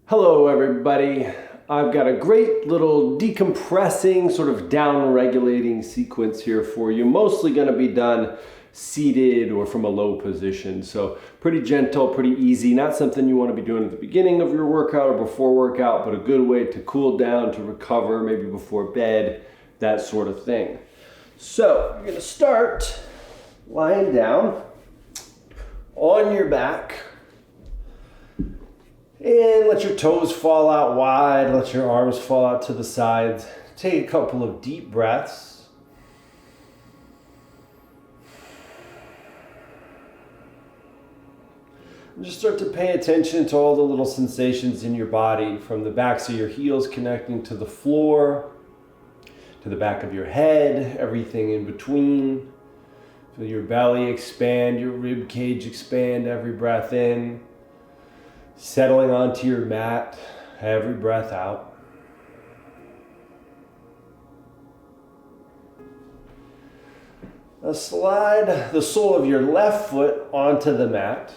Hello everybody. I've got a great little decompressing, sort of down-regulating sequence here for you. Mostly going to be done seated or from a low position. So pretty gentle, pretty easy. Not something you want to be doing at the beginning of your workout or before workout, but a good way to cool down, to recover, maybe before bed, that sort of thing. So you're going to start lying down on your back. And let your toes fall out wide, let your arms fall out to the sides. Take a couple of deep breaths. And just start to pay attention to all the little sensations in your body, from the backs of your heels connecting to the floor, to the back of your head, everything in between. Feel your belly expand, your rib cage expand every breath in. Settling onto your mat, every breath out. Now slide the sole of your left foot onto the mat.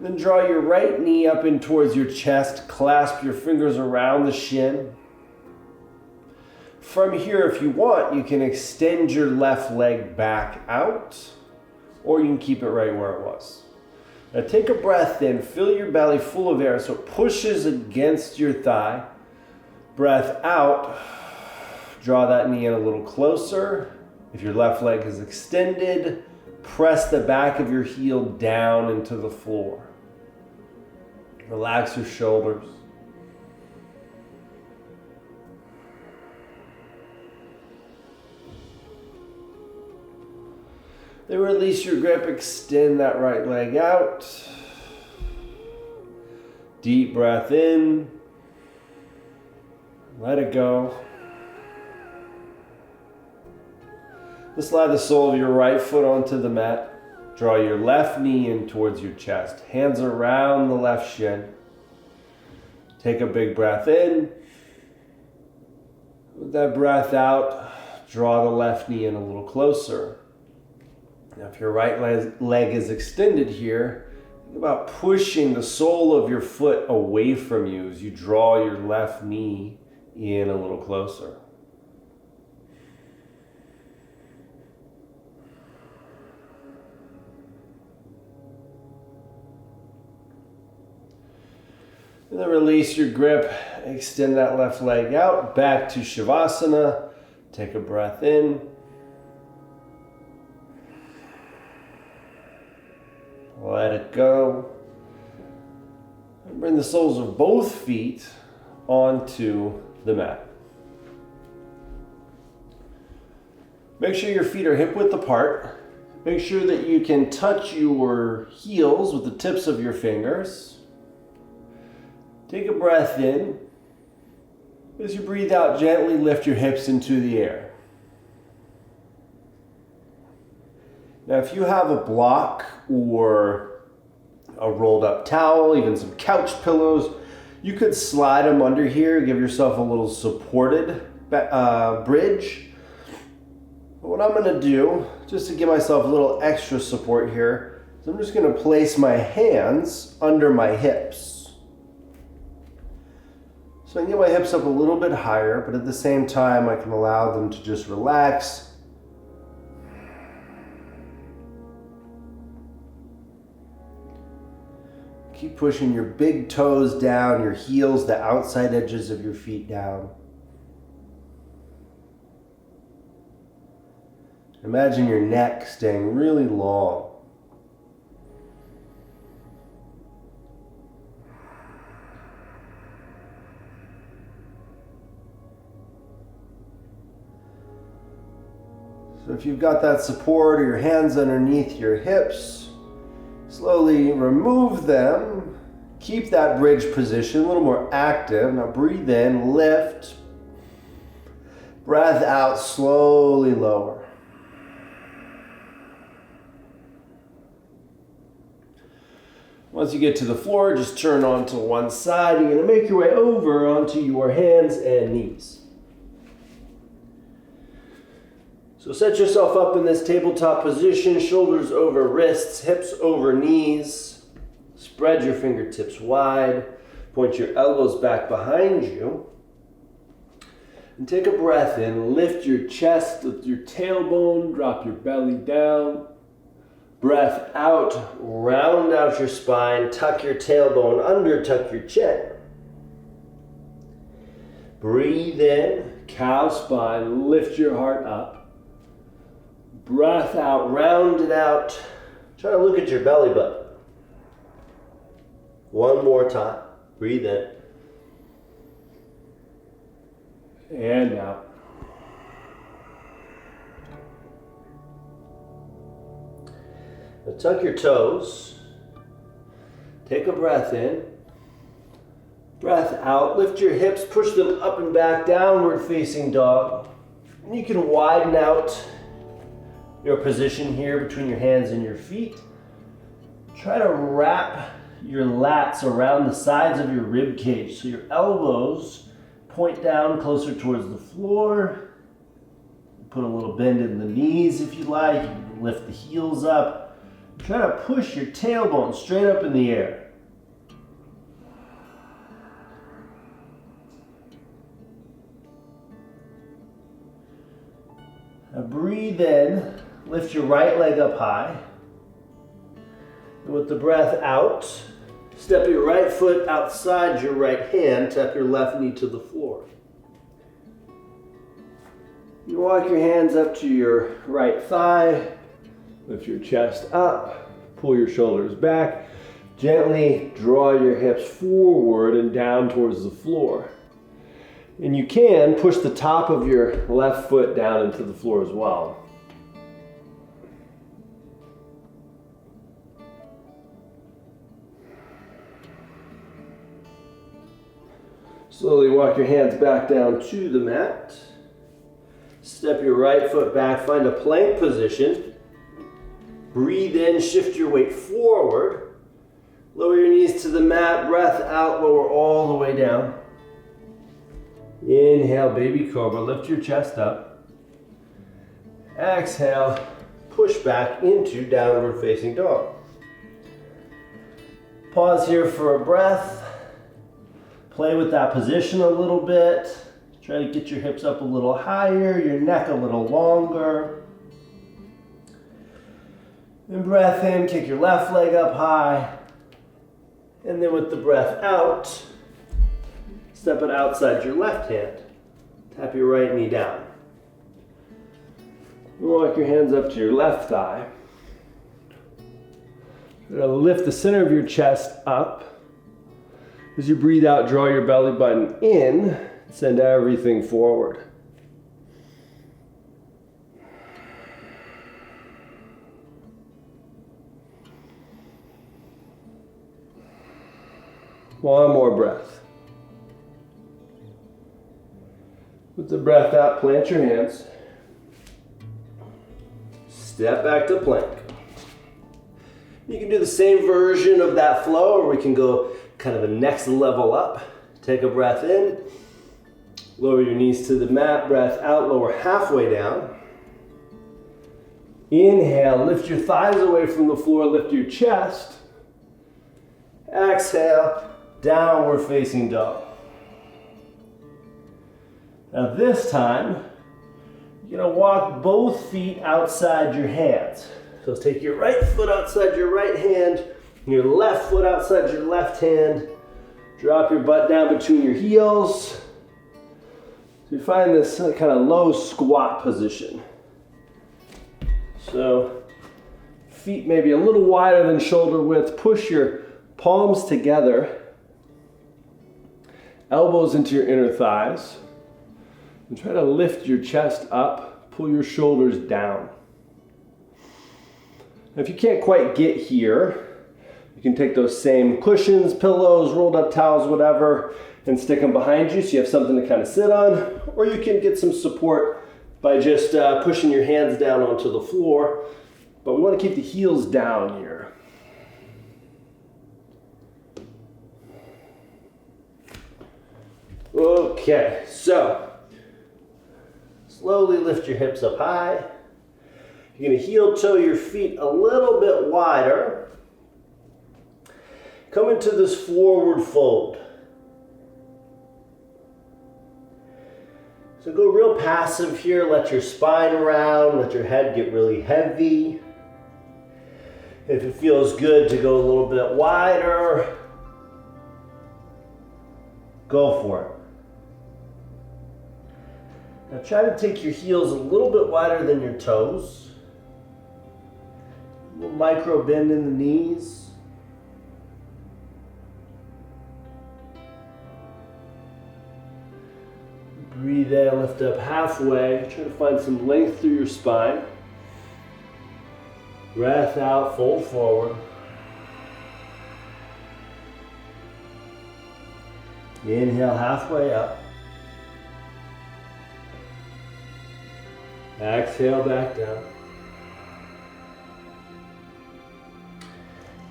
Then draw your right knee up in towards your chest. Clasp your fingers around the shin. From here, if you want, you can extend your left leg back out, or you can keep it right where it was. Now take a breath in, fill your belly full of air so it pushes against your thigh. Breath out, draw that knee in a little closer. If your left leg is extended, press the back of your heel down into the floor. Relax your shoulders. Then release your grip, extend that right leg out. Deep breath in. Let it go. Then slide the sole of your right foot onto the mat. Draw your left knee in towards your chest. Hands around the left shin. Take a big breath in. With that breath out, draw the left knee in a little closer. Now, if your right leg is extended here, think about pushing the sole of your foot away from you as you draw your left knee in a little closer. And then release your grip, extend that left leg out, back to Shavasana. Take a breath in. Let it go. And bring the soles of both feet onto the mat. Make sure your feet are hip width apart. Make sure that you can touch your heels with the tips of your fingers. Take a breath in. As you breathe out, gently lift your hips into the air. Now, if you have a block or a rolled up towel, even some couch pillows, you could slide them under here, give yourself a little supported bridge. But what I'm going to do, just to give myself a little extra support here, is I'm just going to place my hands under my hips. So I can get my hips up a little bit higher, but at the same time I can allow them to just relax. Keep pushing your big toes down, your heels, the outside edges of your feet down. Imagine your neck staying really long. So if you've got that support or your hands underneath your hips, slowly remove them. Keep that bridge position a little more active. Now breathe in, lift. Breath out, slowly lower. Once you get to the floor, just turn onto one side. You're going to make your way over onto your hands and knees. So set yourself up in this tabletop position, shoulders over wrists, hips over knees. Spread your fingertips wide. Point your elbows back behind you. And take a breath in. Lift your chest with your tailbone. Drop your belly down. Breath out. Round out your spine. Tuck your tailbone under. Tuck your chin. Breathe in. Cow spine. Lift your heart up. Breath out. Round it out. Try to look at your belly button. One more time. Breathe in. And out. Now tuck your toes. Take a breath in. Breath out. Lift your hips. Push them up and back. Downward facing dog. And you can widen out your position here between your hands and your feet. Try to wrap your lats around the sides of your rib cage so your elbows point down closer towards the floor. Put a little bend in the knees if you like. You can lift the heels up. Try to push your tailbone straight up in the air. Now breathe in. Lift your right leg up high. And with the breath out, step your right foot outside your right hand, tap your left knee to the floor. You walk your hands up to your right thigh, lift your chest up, pull your shoulders back, gently draw your hips forward and down towards the floor. And you can push the top of your left foot down into the floor as well. Slowly walk your hands back down to the mat. Step your right foot back, find a plank position. Breathe in, shift your weight forward. Lower your knees to the mat, breath out, lower all the way down. Inhale, baby cobra, lift your chest up. Exhale, push back into downward facing dog. Pause here for a breath. Play with that position a little bit. Try to get your hips up a little higher, your neck a little longer. And breath in, kick your left leg up high. And then with the breath out, step it outside your left hand. Tap your right knee down. Walk your hands up to your left thigh. You're going to lift the center of your chest up. As you breathe out, draw your belly button in, send everything forward. One more breath. With the breath out, plant your hands. Step back to plank. You can do the same version of that flow, or we can go kind of a next level up. Take a breath in. Lower your knees to the mat. Breath out, lower halfway down. Inhale, lift your thighs away from the floor, lift your chest. Exhale, downward facing dog. Now this time, you're gonna walk both feet outside your hands. So take your right foot outside your right hand, your left foot outside your left hand. Drop your butt down between your heels. So you find this kind of low squat position. So feet maybe a little wider than shoulder width. Push your palms together. Elbows into your inner thighs. And try to lift your chest up. Pull your shoulders down. Now if you can't quite get here, you can take those same cushions, pillows, rolled up towels, whatever, and stick them behind you so you have something to kind of sit on. Or you can get some support by just pushing your hands down onto the floor. But we want to keep the heels down here. Okay, so slowly lift your hips up high. You're going to heel toe your feet a little bit wider. Come into this forward fold. So go real passive here, let your spine round, let your head get really heavy. If it feels good to go a little bit wider, go for it. Now try to take your heels a little bit wider than your toes. A little micro bend in the knees. Breathe in, lift up halfway. Try to find some length through your spine. Breath out, fold forward. Inhale halfway up. Exhale back down.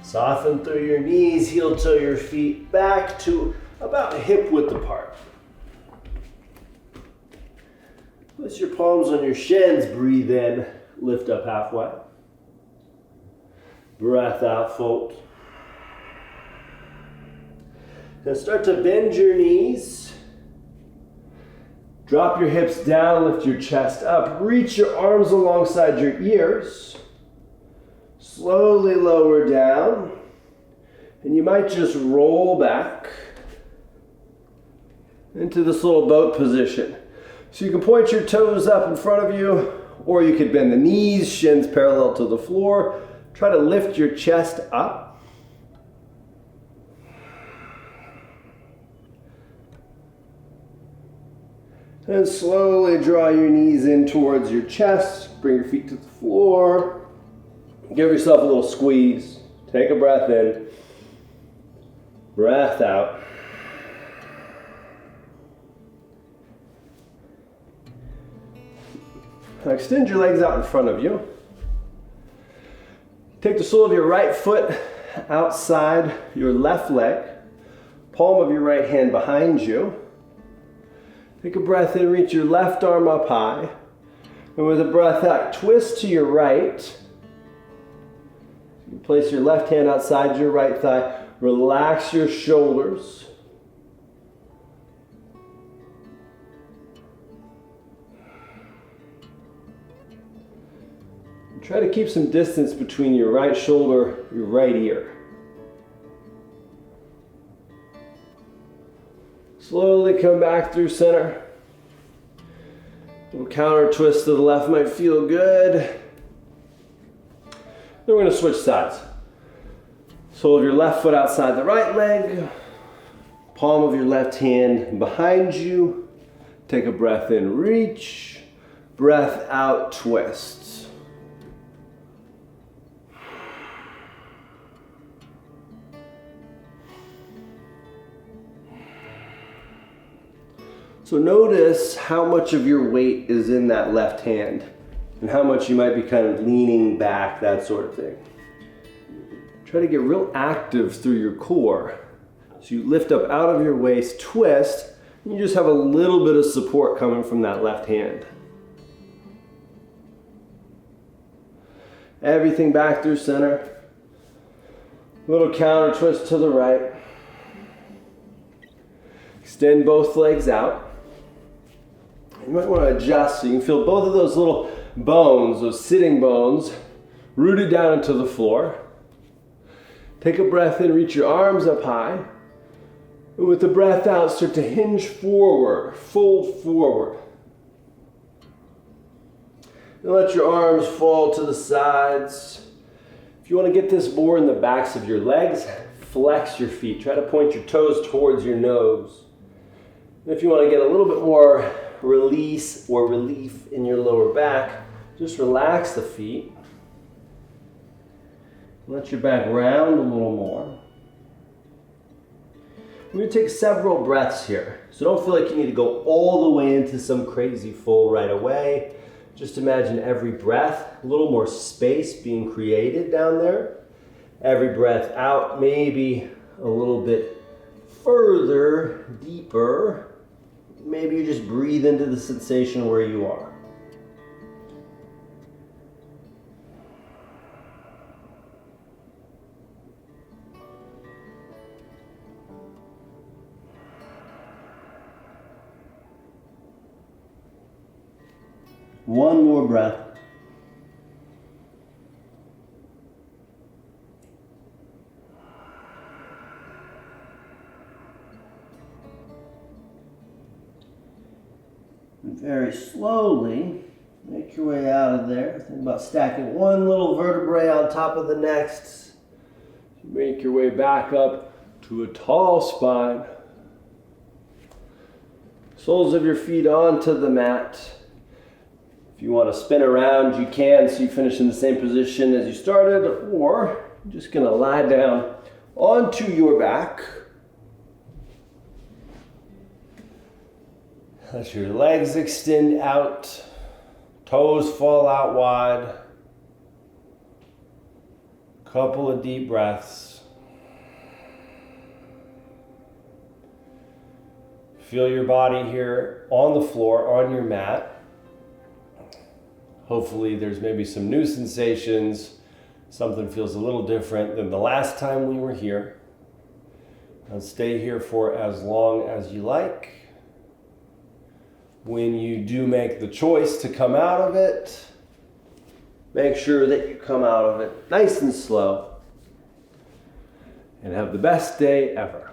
Soften through your knees, heel toe your feet back to about hip width apart. Place your palms on your shins, breathe in, lift up halfway. Breath out, fold. Now start to bend your knees. Drop your hips down, lift your chest up. Reach your arms alongside your ears. Slowly lower down. And you might just roll back into this little boat position. So you can point your toes up in front of you, or you could bend the knees, shins parallel to the floor. Try to lift your chest up. And slowly draw your knees in towards your chest. Bring your feet to the floor. Give yourself a little squeeze. Take a breath in. Breath out. Now extend your legs out in front of you. Take the sole of your right foot outside your left leg. Palm of your right hand behind you. Take a breath in, reach your left arm up high. And with a breath out, twist to your right. You place your left hand outside your right thigh. Relax your shoulders. Try to keep some distance between your right shoulder, your right ear. Slowly come back through center. A little counter twist to the left might feel good. Then we're going to switch sides. Sole of your left foot outside the right leg. Palm of your left hand behind you. Take a breath in, reach. Breath out, twist. So notice how much of your weight is in that left hand and how much you might be kind of leaning back, that sort of thing. Try to get real active through your core. So you lift up out of your waist, twist, and you just have a little bit of support coming from that left hand. Everything back through center. Little counter twist to the right. Extend both legs out. You might want to adjust so you can feel both of those little bones, those sitting bones, rooted down into the floor. Take a breath in, reach your arms up high. And with the breath out, start to hinge forward, fold forward. And let your arms fall to the sides. If you want to get this more in the backs of your legs, flex your feet. Try to point your toes towards your nose. And if you want to get a little bit more release or relief in your lower back, just relax the feet. Let your back round a little more. We're going to take several breaths here. So don't feel like you need to go all the way into some crazy fold right away. Just imagine every breath, a little more space being created down there. Every breath out, maybe a little bit further, deeper. Maybe you just breathe into the sensation where you are. One more breath. And very slowly, make your way out of there. Think about stacking one little vertebrae on top of the next. Make your way back up to a tall spine. Soles of your feet onto the mat. If you want to spin around, you can, so you finish in the same position as you started, or you're just going to lie down onto your back. Let your legs extend out, toes fall out wide. Couple of deep breaths. Feel your body here on the floor, on your mat. Hopefully there's maybe some new sensations. Something feels a little different than the last time we were here. And stay here for as long as you like. When you do make the choice to come out of it, make sure that you come out of it nice and slow. And have the best day ever.